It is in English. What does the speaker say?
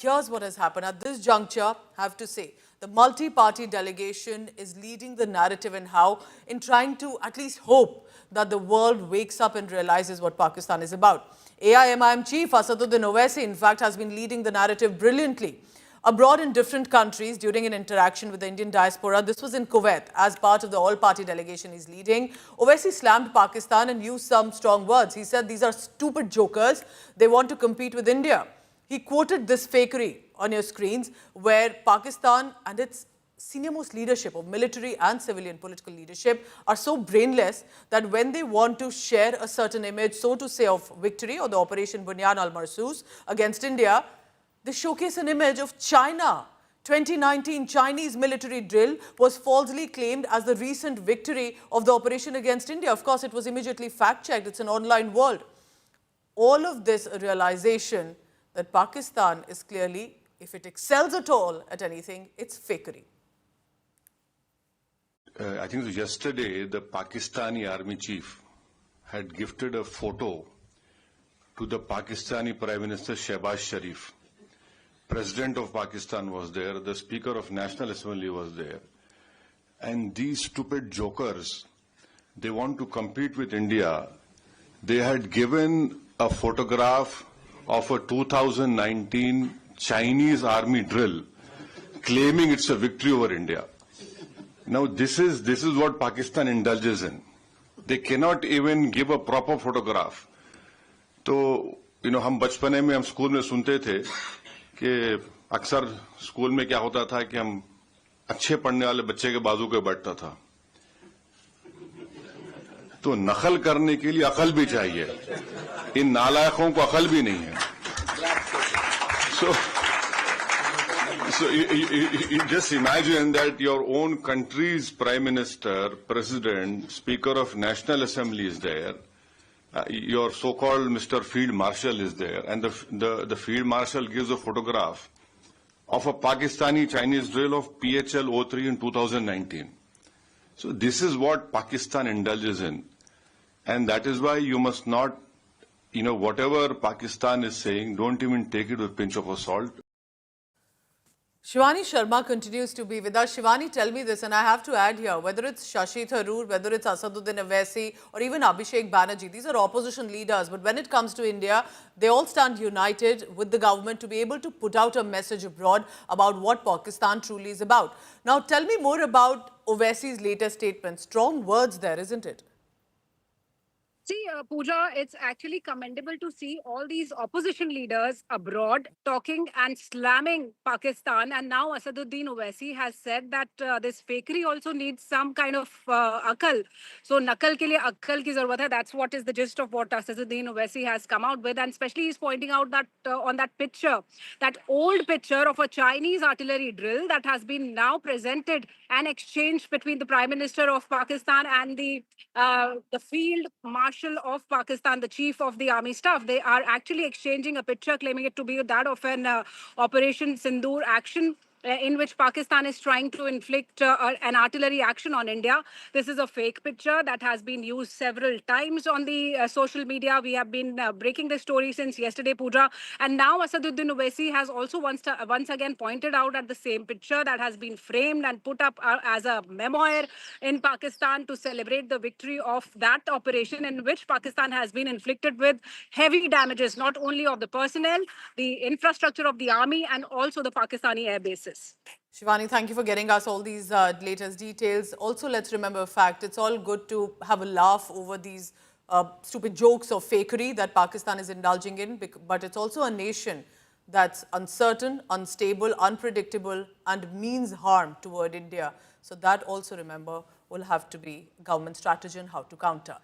here's what has happened. At this juncture, I have to say, the multi-party delegation is leading the narrative in trying to at least hope that the world wakes up and realizes what Pakistan is about. AIMIM chief Asaduddin Owaisi, in fact, has been leading the narrative brilliantly. Abroad in different countries during an interaction with the Indian diaspora, this was in Kuwait, as part of the all-party delegation he's leading. Owaisi slammed Pakistan and used some strong words. He said these are stupid jokers. They want to compete with India. He quoted this fakery on your screens where Pakistan and its senior-most leadership of military and civilian political leadership are so brainless that when they want to share a certain image, so to say, of victory or the Operation Bunyan al-Marsus against India, they showcase an image of China. 2019 Chinese military drill was falsely claimed as the recent victory of the operation against India. Of course, it was immediately fact-checked. It's an online world. All of this a realization that Pakistan is clearly, if it excels at all at anything, it's fakery. I think yesterday the Pakistani army chief had gifted a photo to the Pakistani Prime Minister Shehbaz Sharif. President of Pakistan was there, the Speaker of National Assembly was there. And these stupid jokers, they want to compete with India. They had given a photograph of a 2019 Chinese army drill, claiming it's a victory over India. Now this is what Pakistan indulges in. They cannot even give a proper photograph. So, हम बचपने में हम school में सुनते थे कि अक्सर school में क्या होता था कि हम अच्छे पढ़ने वाले बच्चे के बाजू के बैठता था. तो नकल करने के लिए अकल भी चाहिए. इन नालायकों को अकल भी नहीं है. So you just imagine that your own country's Prime Minister, President, Speaker of National Assembly is there. Your so-called Mr. Field Marshal is there, and the Field Marshal gives a photograph of a Pakistani Chinese drill of PHL-03 in 2019. So this is what Pakistan indulges in, and that is why you must not, whatever Pakistan is saying, don't even take it with a pinch of salt. Shivani Sharma continues to be with us. Shivani, tell me this, and I have to add here, whether it's Shashi Tharoor, whether it's Asaduddin Owaisi, or even Abhishek Banerjee, these are opposition leaders. But when it comes to India, they all stand united with the government to be able to put out a message abroad about what Pakistan truly is about. Now, tell me more about Owaisi's latest statement. Strong words there, isn't it? See, Pooja, it's actually commendable to see all these opposition leaders abroad talking and slamming Pakistan. And now Asaduddin Owaisi has said that this fakery also needs some kind of akal. So, nakal ke liye akal ki zarurat hai. That's what is the gist of what Asaduddin Owaisi has come out with. And especially he's pointing out that on that picture, that old picture of a Chinese artillery drill that has been now presented and exchanged between the Prime Minister of Pakistan and the Field Marshal of Pakistan, the Chief of the Army Staff. They are actually exchanging a picture, claiming it to be that of an Operation Sindoor action in which Pakistan is trying to inflict an artillery action on India. This is a fake picture that has been used several times on the social media. We have been breaking this story since yesterday, Pooja. And now Asaduddin Owaisi has also once again pointed out at the same picture that has been framed and put up as a memoir in Pakistan to celebrate the victory of that operation, in which Pakistan has been inflicted with heavy damages, not only of the personnel, the infrastructure of the army, and also the Pakistani air bases. Shivani, thank you for getting us all these latest details. Also, let's remember a fact. It's all good to have a laugh over these stupid jokes or fakery that Pakistan is indulging in, but it's also a nation that's uncertain, unstable, unpredictable, and means harm toward India. So that also, remember, will have to be government strategy on how to counter.